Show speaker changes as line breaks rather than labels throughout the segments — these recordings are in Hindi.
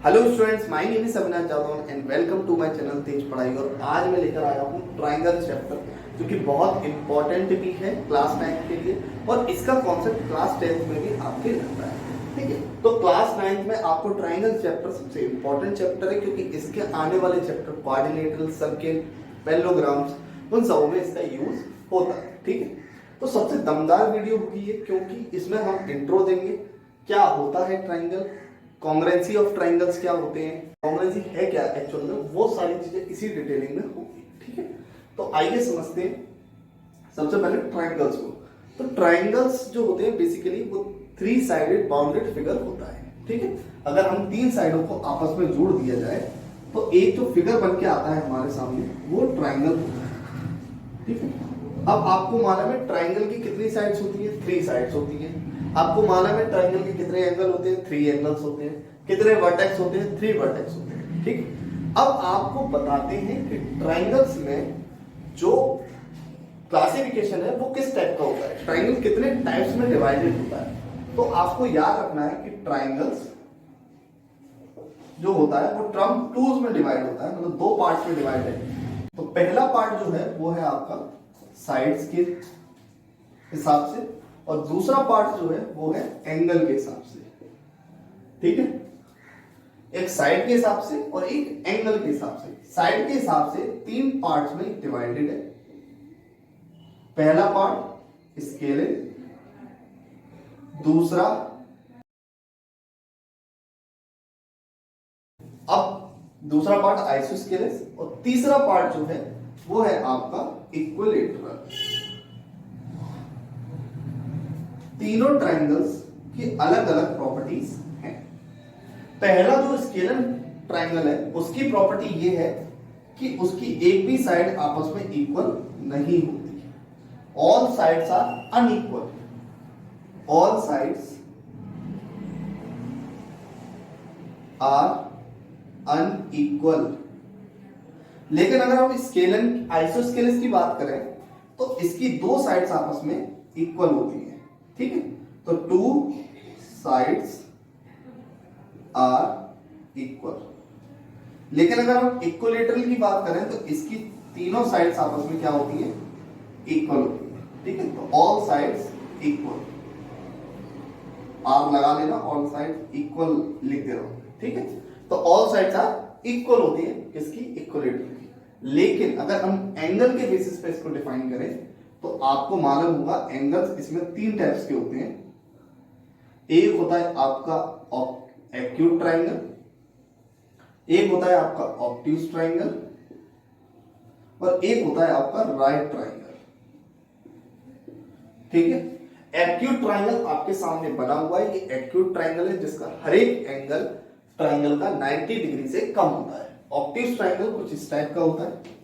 Hello students, my name is Avinash Jadhav and welcome to my channel Tej Padhai. और आज मैं लेकर आया हूँ ट्राइंगल चैप्टर, जो कि बहुत इंपॉर्टेंट भी है क्लास 9 के लिए और इसका कॉन्सेप्ट क्लास 10 में भी आपके लगता है। ठीक है, तो क्लास 9 में आपको ट्राइंगल चैप्टर सबसे इंपॉर्टेंट चैप्टर है, क्योंकि इसके आने वाले चैप्टर कोऑर्डिनेटर, सर्किल, पैरेललोग्राम्स, उन सब में इसका यूज होता है। ठीक है, तो सबसे दमदार वीडियो होगी ये, क्योंकि इसमें हम इंट्रो देंगे, क्या होता है ट्राइंगल, कॉन्ग्रुएंसी ऑफ ट्राइंगल्स क्या होते हैं, कॉन्ग्रुएंसी है क्या एक्चुअल में, वो सारी चीजें इसी डिटेलिंग में होगी। ठीक है, तो आइए समझते हैं सबसे पहले ट्राइंगल्स को। तो ट्राइंगल्स जो होते हैं बेसिकली वो 3 साइडेड बाउंडेड फिगर होता है। ठीक है, अगर हम 3 साइडों को आपस में जोड़ दिया जाए तो एक जो फिगर बन के आता है हमारे सामने, वो ट्राइंगल होता है। ठीक है, अब आपको मालूम है ट्राइंगल की कितनी साइड्स होती है? 3 साइड्स होती है। आपको मालूम है ट्राइंगल के कितने एंगल होते हैं? 3 एंगल्स होते हैं। कितने वर्टेक्स होते हैं? 3 वर्टेक्स होते हैं। ठीक, अब आपको बताते हैं कि ट्राइंगल्स में जो क्लासिफिकेशन है वो किस टाइप का होता है, ट्राइंगल कितने टाइप्स में डिवाइडेड होता है। तो आपको याद रखना है कि ट्राइंगल्स जो होता है वो टर्म टूज में डिवाइड होता है, मतलब 2 पार्ट्स में डिवाइड है। तो पहला पार्ट जो है वो है आपका साइड्स के हिसाब से, और दूसरा पार्ट जो है वो है एंगल के हिसाब से। ठीक है, एक साइड के हिसाब से और एक एंगल के हिसाब से। साइड के हिसाब से 3 पार्ट्स में डिवाइडेड है। पहला पार्ट स्केल है, दूसरा पार्ट आइसोस्केलेस, और तीसरा पार्ट जो है वो है आपका इक्विलेटरल। तीनों ट्राइंगल्स की अलग अलग प्रॉपर्टीज हैं। पहला जो स्केलर ट्राइंगल है उसकी प्रॉपर्टी ये है कि उसकी एक भी साइड आपस में इक्वल नहीं होती। All sides are unequal. All sides are unequal. लेकिन अगर हम स्केलन आइसोस्केलेस की बात करें तो इसकी 2 साइड्स आपस में इक्वल होती है। ठीक है, तो 2 साइड्स आर इक्वल। लेकिन अगर हम इक्विलेटरल की बात करें तो इसकी तीनों साइड्स आपस में क्या होती है? इक्वल होती है। ठीक है, तो ऑल साइड्स इक्वल। आर लगा लेना, ऑल साइड इक्वल लिख दे रहा हूं। ठीक है, तो ऑल साइड्स आर इक्वल होती है किसकी? इक्विलेटरल की। लेकिन अगर हम एंगल के बेसिस पे इसको डिफाइन करें तो आपको मालूम होगा एंगल्स इसमें 3 टाइप्स के होते हैं। एक होता है आपका एक्यूट ट्राइंगल, एक होता है आपका ऑब्ट्यूज ट्राइंगल, और एक होता है आपका राइट ट्राइंगल। ठीक है, एक्यूट ट्राइंगल आपके सामने बना हुआ है। ये एक्यूट ट्राइंगल है जिसका हर एक एंगल ट्राइंगल का 90 डिग्री से कम होता है। ऑब्ट्यूज ट्राइंगल कुछ इस टाइप का होता है।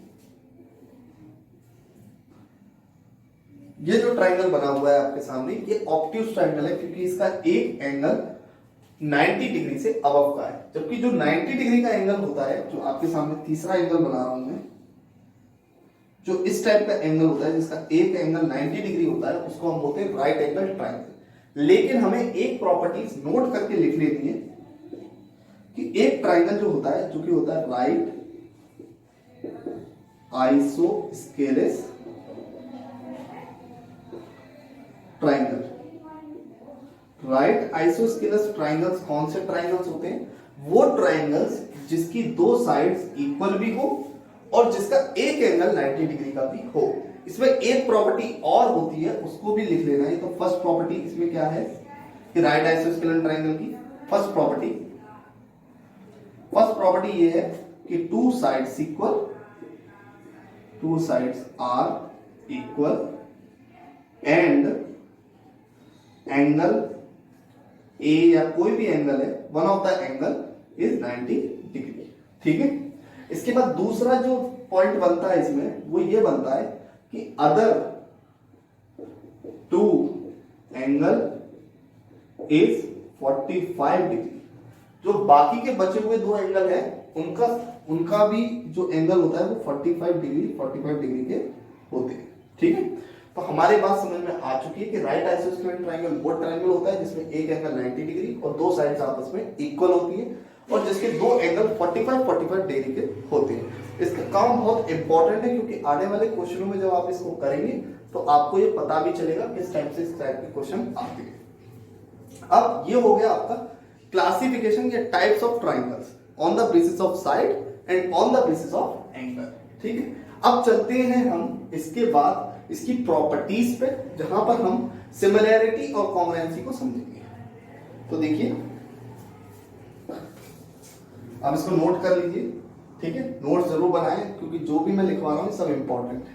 ये जो ट्राइंगल बना हुआ है आपके सामने, ये ऑब्ट्यूज ट्राइंगल है, क्योंकि इसका एक एंगल 90 डिग्री से अबव का है। जबकि जो 90 डिग्री का एंगल होता है, जो आपके सामने तीसरा एंगल बना रहा हूं मैं, जो इस टाइप का एंगल होता है जिसका एक एंगल 90 डिग्री होता है, उसको हम बोलते हैं राइट एंगल ट्राइंगल। लेकिन हमें एक प्रॉपर्टीज नोट करके लिख लेनी है कि एक ट्राइंगल जो होता है, जो कि होता है right isosceles triangle. Right isosceles triangles कौन से ट्राइंगल्स होते हैं? वो ट्राइंगल्स जिसकी 2 साइड्स इक्वल भी हो और जिसका एक एंगल 90 डिग्री का भी हो। इसमें एक प्रॉपर्टी और होती है, उसको भी लिख लेना है। तो फर्स्ट प्रॉपर्टी इसमें क्या है कि राइट आइसोस्केलेस ट्राइंगल की फर्स्ट प्रॉपर्टी ये है कि 2 sides equal, 2 sides are equal and angle A या कोई भी एंगल है, one of the angle is 90 degree. ठीक है, इसके बाद दूसरा जो पॉइंट बनता है इसमें वो ये बनता है कि अदर 2 एंगल इज 45 डिग्री। जो बाकी के बचे हुए 2 एंगल है उनका भी जो एंगल होता है वो 45 डिग्री के होते हैं। ठीक है, तो हमारी बात समझ में आ चुकी है कि राइट आइसोस्केलेस ट्रायंगल वो ट्रायंगल होता है जिसमें एक एंगल 90 डिग्री और 2 साइड्स आपस में इक्वल होती है, और जिसके दो एंगल 45 डिग्री के होते हैं। इसका काम बहुत इंपॉर्टेंट है क्योंकि आने वाले क्वेश्चनों में जब आप इसको करेंगे तो आपको ये पता भी चलेगा किस टाइप से इस टाइप के क्वेश्चन आते हैं। अब ये हो गया आपका क्लासिफिकेशन या types of triangles on the basis of side and on the basis of angle. ठीक है, अब चलते हैं हम इसके बाद इसकी प्रॉपर्टीज पे, जहां पर हम सिमिलैरिटी और कॉन्ग्रुएंसी को समझेंगे। तो देखिए, आप इसको नोट कर लीजिए। ठीक है, नोट जरूर बनाएं क्योंकि जो भी मैं लिखवा रहा हूं सब इंपॉर्टेंट है।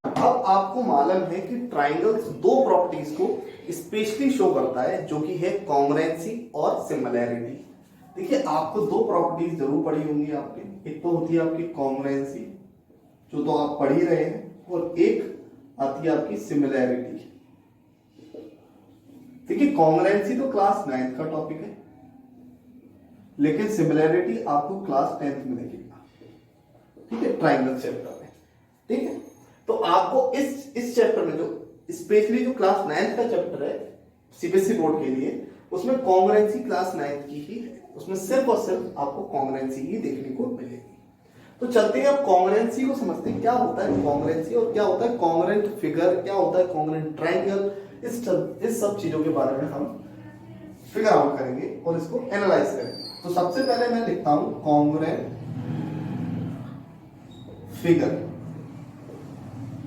अब आपको मालूम है कि ट्राइंगल्स दो प्रॉपर्टीज को स्पेशली शो करता है, जो कि है कॉन्ग्रुएंसी और सिमिलैरिटी। देखिए, आपको दो प्रॉपर्टीज जरूर पढ़ी होंगी आपके, एक तो होती है आपकी कॉन्ग्रुएंसी जो तो आप पढ़ ही रहे हैं, और एक आती है आपकी सिमिलैरिटी। देखिए, कॉन्ग्रुएंसी तो क्लास 9th का टॉपिक है, लेकिन सिमिलैरिटी आपको क्लास 10th में दिखेगा। ठीक है, ट्राइंगल चैप्टर में। ठीक है, तो आपको इस चैप्टर में जो स्पेशली जो क्लास 9th का चैप्टर है सीबीएसई बोर्ड के लिए, उसमें कॉन्ग्रुएंसी क्लास 9th की ही है। उसमें सिर्फ और सिर्फ आपको कॉन्ग्रुएंसी ही देखने को मिलेगी। तो चलते हैं अब कॉन्ग्रुएंसी को समझते हैं, क्या होता है कॉन्ग्रुएंसी और क्या होता है कॉन्ग्रुएंट फिगर, क्या होता है कॉन्ग्रुएंट ट्रायंगल। इस सब चीजों के बारे में हम फिगर आउट करेंगे और इसको एनालाइज करेंगे। तो सबसे पहले मैं लिखता हूं कॉन्ग्रुएंट फिगर।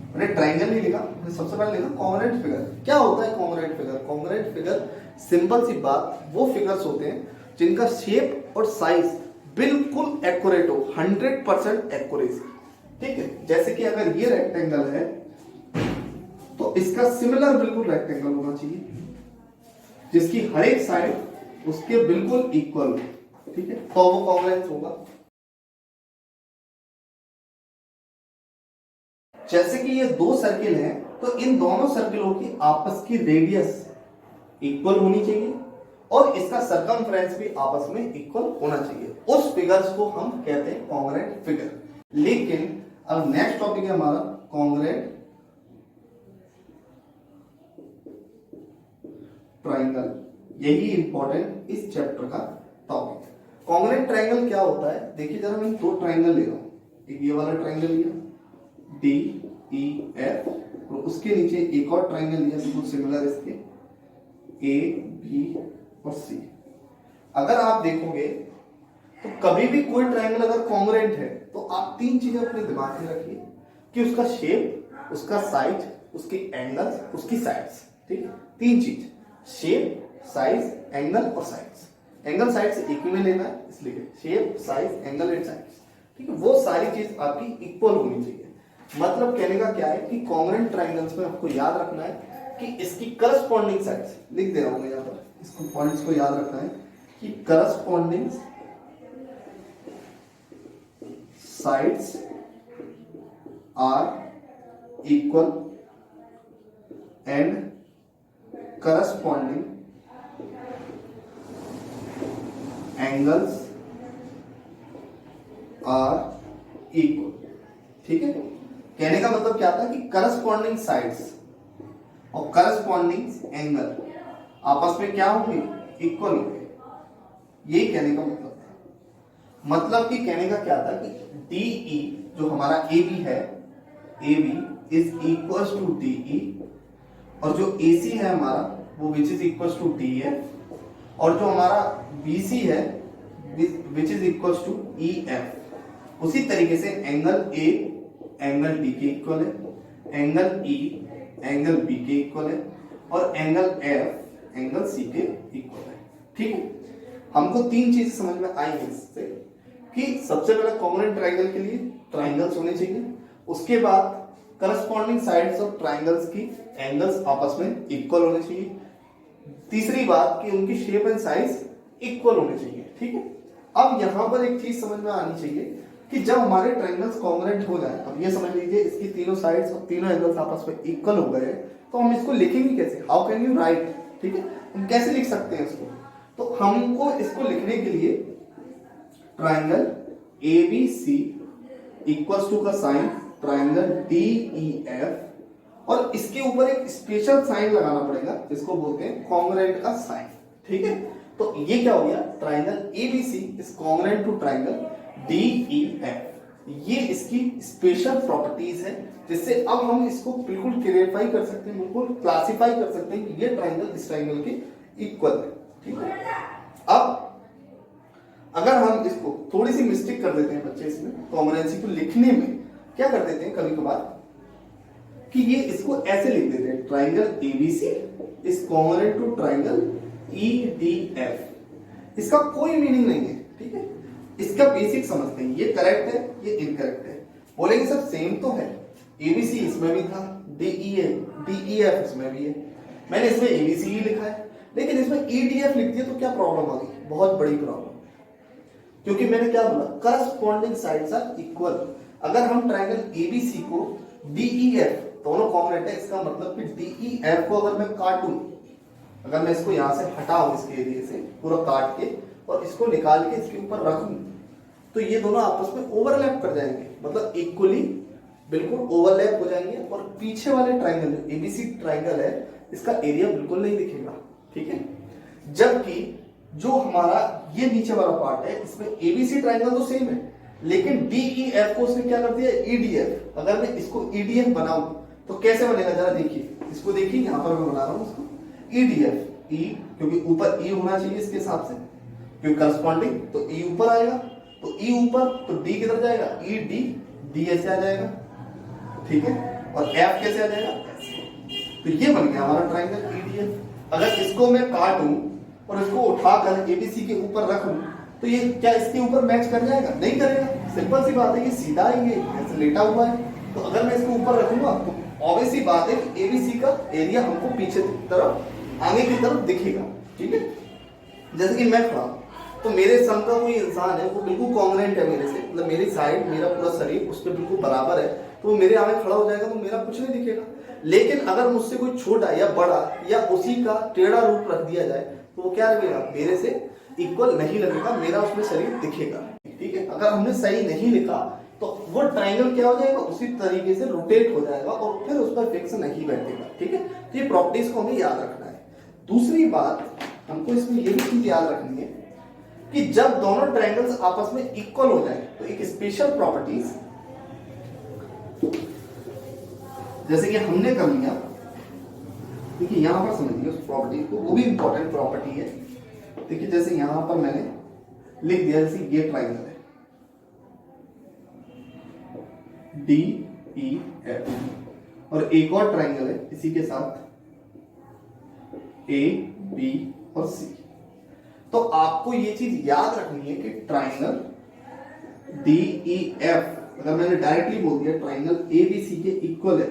मैंने ट्रायंगल नहीं लिखा, मैंने सबसे पहले लिखा कॉन्ग्रुएंट फिगर। क्या होता है congruent figure? Congruent figure simple सी बात, वो फिगर्स होते हैं जिनका शेप और साइज बिल्कुल एक्यूरेट हो, 100% एक्यूरेसी। ठीक है, जैसे कि अगर ये रेक्टेंगल है तो इसका सिमिलर बिल्कुल रेक्टेंगल होना चाहिए, जिसकी हर एक साइड उसके बिल्कुल इक्वल हो। ठीक है, तो वो कॉन्ग्रुएंट होगा। जैसे कि ये दो सर्किल हैं, तो इन दोनों सर्किलों की आपस की रेडियस इक्वल होनी चाहिए और इसका सरकमफ्रेंस भी आपस में इक्वल होना चाहिए। उस फिगर्स को हम कहते हैं कॉन्ग्रुएंट फिगर। लेकिन अब नेक्स्ट टॉपिक है हमारा कॉन्ग्रुएंट ट्रायंगल। यही इंपॉर्टेंट इस चैप्टर का टॉपिक है। कॉन्ग्रुएंट ट्रायंगल क्या होता है? देखिए जरा, मैं दो ट्रायंगल ले रहा हूं, एक ये वाला ट्रायंगल लिया DEF, और उसके नीचे एक और ट्रायंगल लिया बिल्कुल सिमिलर इसके AB और C। अगर आप देखोगे तो कभी भी कोई ट्रायंगल अगर कॉन्ग्रुएंट है तो आप तीन चीजें अपने दिमाग में रखिए कि उसका शेप, उसका साइज, उसके एंगल्स, उसकी साइड्स। ठीक है, तीन चीज, शेप, साइज, एंगल और साइड्स। एंगल साइड से एक ही में लेना है, इसलिए shape, size, angle and sides. ठीक है, वो सारी चीज आपकी इक्वल होनी चाहिए। मतलब कहने का क्या है कि कॉन्ग्रुएंट ट्रायंगल्स में आपको याद रखना है कि इसकी करस्पॉन्डिंग साइड्स, लिख दे रहा हूं मैं यहां पर, इसको पॉइंट्स को याद रखना है कि corresponding sides are equal and corresponding angles are equal. ठीक है, कहने का मतलब क्या था कि करस्पॉन्डिंग साइड्स और करस्पॉन्डिंग एंगल आपस में क्या होंगे? इक्वल होंगे। यही कहने का मतलब था। मतलब कि कहने का क्या था कि DE जो हमारा AB है, AB is equal to DE, और जो AC है हमारा वो which is equal to DF, और जो हमारा BC है which is equal to EF। उसी तरीके से एंगल A एंगल D के इक्वल है, एंगल E एंगल B के इक्वल है, और एंगल F एंगल C के इक्वल है। ठीक है, हमको तीन चीज समझ में आई है इससे कि सबसे पहले कॉन्ग्रुएंट ट्रायंगल के लिए ट्रायंगल्स होने चाहिए, उसके बाद करस्पॉन्डिंग साइड्स ऑफ ट्रायंगल्स की एंगल्स आपस में इक्वल होने चाहिए, तीसरी बात कि उनकी शेप एंड साइज इक्वल होने चाहिए। ठीक है, अब यहां पर एक चीज समझ में आनी चाहिए कि जब हमारे ट्रायंगल्स कॉन्ग्रुएंट हो जाए, अब ये समझ लीजिए इसकी तीनों साइड्स और तीनों एंगल्स आपस में इक्वल हो गए, तो हम इसको लिखेंगे कैसे? How can you right? ठीक है, हम कैसे लिख सकते हैं इसको? तो हमको इसको लिखने के लिए ट्रायंगल ABC इक्वल्स टू का साइन ट्राइंगल DEF, और इसके ऊपर एक स्पेशल साइन लगाना पड़ेगा जिसको बोलते हैं कॉन्ग्रुएंट का साइन। ठीक है, तो ये क्या हो गया, triangle ABC is congruent to triangle DEF। ये इसकी स्पेशल प्रॉपर्टीज है जिससे अब हम इसको बिल्कुल क्लियरफाई कर सकते हैं, बिल्कुल क्लासिफाई कर सकते हैं कि ये ट्राइंगल इस ट्राइंगल के इक्वल है। ठीक है, अब अगर हम इसको थोड़ी सी मिस्टेक कर देते हैं बच्चे इसमें कॉन्ग्रुएंसी को लिखने में, क्या कर देते हैं कभी कभार कि ये इसको ऐसे लिख देते हैं, triangle ABC is congruent to triangle EDF। इसका कोई मीनिंग नहीं है। ठीक है, इसका बेसिक समझते हैं, ये करेक्ट है ये इनकरेक्ट है। बोलेंगे सर सेम तो है, ABC इसमें भी था, DEF इसमें भी है, मैंने इसमें ABC ही लिखा है, लेकिन इसमें EDF लिख दिया तो क्या प्रॉब्लम आ गई, बहुत बड़ी प्रॉब्लम, क्योंकि मैंने क्या बोला, करस्पॉन्डिंग साइड्स आर इक्वल। अगर हम ट्राइंगल ABC को DEF दोनों कॉन्ग्रुएंट है, इसका मतलब कि DEF को अगर मैं काटूं, अगर मैं इसको यहां से हटाऊं इसके एरिया से पूरा काट के और इसको निकाल के इसके ऊपर रखूं, तो ये दोनों आपस में ओवरलैप कर जाएंगे, मतलब इक्वली बिल्कुल ओवरलैप हो जाएंगे, और पीछे वाले ट्राइंगल ABC ट्राइंगल है इसका एरिया बिल्कुल नहीं दिखेगा। ठीक है, जबकि जो हमारा ये नीचे वाला पार्ट है इसमें ABC ट्राइंगल तो सेम है, लेकिन DEF को उसने क्या कर दिया EDF। अगर मैं इसको EDF बनाऊं तो कैसे बनेगा, जरा देखिए, इसको देखिए, यहां पर मैं बना रहा हूं इसको EDF, E क्योंकि ऊपर E होना चाहिए इसके हिसाब से, क्योंकि करस्पॉन्डिंग तो E ऊपर आएगा, तो E ऊपर तो D किधर जाएगा, D ऐसे आ जाएगा। ठीक है, और F कैसे आ जाएगा, तो ये बन गया हमारा ट्राइंगल EDF। अगर इसको मैं काटूं और इसको उठाकर ABC के ऊपर रखूं तो ये क्या इसके ऊपर मैच कर जाएगा, नहीं करेगा। सिंपल सी बात है, ये सीधा है, ये ऐसे लेटा हुआ है, तो अगर मैं इसको ऊपर रखूंगा तो ऑब्वियस सी बात है कि ABC का एरिया हमको पीछे की तरफ, आगे की तरफ दिखेगा। ठीक है, जैसे कि मैं खड़ा हूं तो मेरे संग का कोई इंसान है वो बिल्कुल कॉन्ग्रुएंट है मेरे से, मतलब मेरी साइड, मेरा पूरा शरीर उसके बिल्कुल बराबर है, तो वो मेरे आगे खड़ा हो जाएगा तो मेरा कुछ नहीं दिखेगा। लेकिन अगर मुझसे कोई छोटा या बड़ा या उसी का टेढ़ा रूप रख दिया जाए तो वो क्या लगेगा, मेरे से इक्वल नहीं लगेगा, मेरा उसमें शरीर दिखेगा। ठीक है, अगर हमने सही नहीं लिखा तो वो ट्राइंगल क्या हो जाएगा, उसी तरीके से रोटेट हो जाएगा और फिर उस पर फिक्स नहीं बैठेगा। ठीक है, तो ये प्रॉपर्टीज को हमें याद रखना है। दूसरी बात हमको इसमें ये भी चीज याद रखनी है कि जब दोनों ट्राइंगल्स आपस में इक्वल हो जाए तो एक स्पेशल प्रॉपर्टीज, जैसे कि हमने कर लिया, देखिए यहां पर समझिए उस प्रॉपर्टी को, वो भी इंपॉर्टेंट प्रॉपर्टी है। देखिए जैसे यहां पर मैंने लिख दिया, जैसे ये ट्राइंगल है DEF, और एक और ट्राइंगल है इसी के साथ AB और C। तो आपको ये चीज याद रखनी है कि ट्राइंगल DEF अगर मैंने डायरेक्टली बोल दिया ट्राइंगल ABC के इक्वल है,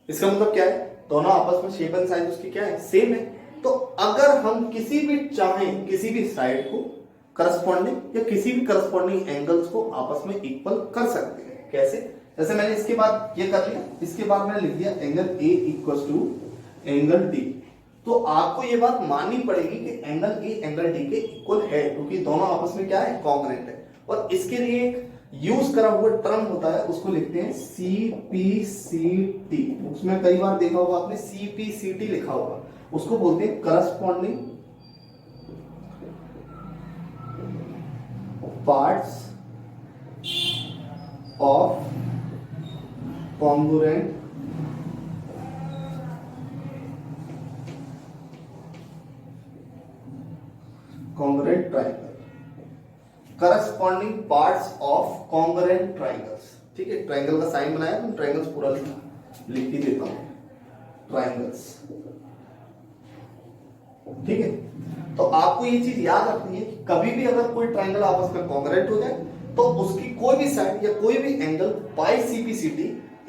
इसका मतलब क्या है, दोनों आपस में शेप एंड साइज उसकी क्या है, सेम है। तो अगर हम किसी भी चाहें किसी भी साइड को करस्पॉन्डिंग या किसी भी करस्पॉन्डिंग एंगल्स को आपस में इक्वल कर सकते हैं। कैसे, जैसे मैंने इसके बाद ये कर लिया, इसके बाद मैंने लिख दिया angle A equal to angle D, तो आपको ये बात माननी पड़ेगी कि एंगल A एंगल D के इक्वल है, क्योंकि दोनों आपस में क्या है, कॉन्ग्रुएंट है। और इसके लिए एक यूज करा हुआ टर्म होता है, उसको लिखते हैं CPCT। उसमें कई बार देखा होगा आपने CPCT लिखा होगा, उसको बोलते हैं corresponding parts of congruent triangle, corresponding parts of congruent triangles. ठीक है, ट्राइंगल का साइन बनाया तो ट्राइंगल्स पूरा लिख ही देता हूं, ट्राइंगल्स। ठीक है, तो आपको ये चीज याद रखनी है कि कभी भी अगर कोई ट्राइंगल आपस में कॉन्ग्रुएंट हो जाए तो उसकी कोई भी साइड या कोई भी एंगल बाय CPCT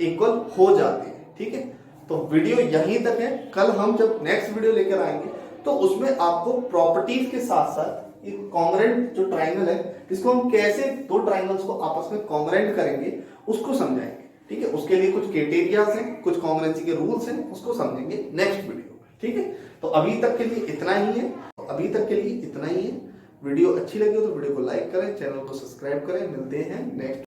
इक्वल हो जाते हैं। ठीक है, तो वीडियो यहीं तक है। कल हम जब नेक्स्ट वीडियो लेकर आएंगे तो उसमें आपको प्रॉपर्टीज के साथ साथ एक कॉन्ग्रुएंट जो ट्राइंगल है, इसको हम कैसे दो ट्राइंगल्स को आपस में कॉन्ग्रुएंट करेंगे उसको समझाएंगे। ठीक है, उसके लिए कुछ क्राइटेरियाज हैं, कुछ कॉन्ग्रुएंसी के रूल्स हैं, उसको समझेंगे नेक्स्ट वीडियो। ठीक है, तो अभी तक के लिए इतना ही है, वीडियो अच्छी लगी हो तो वीडियो को लाइक करें, चैनल को सब्सक्राइब करें। मिलते हैं नेक्स्ट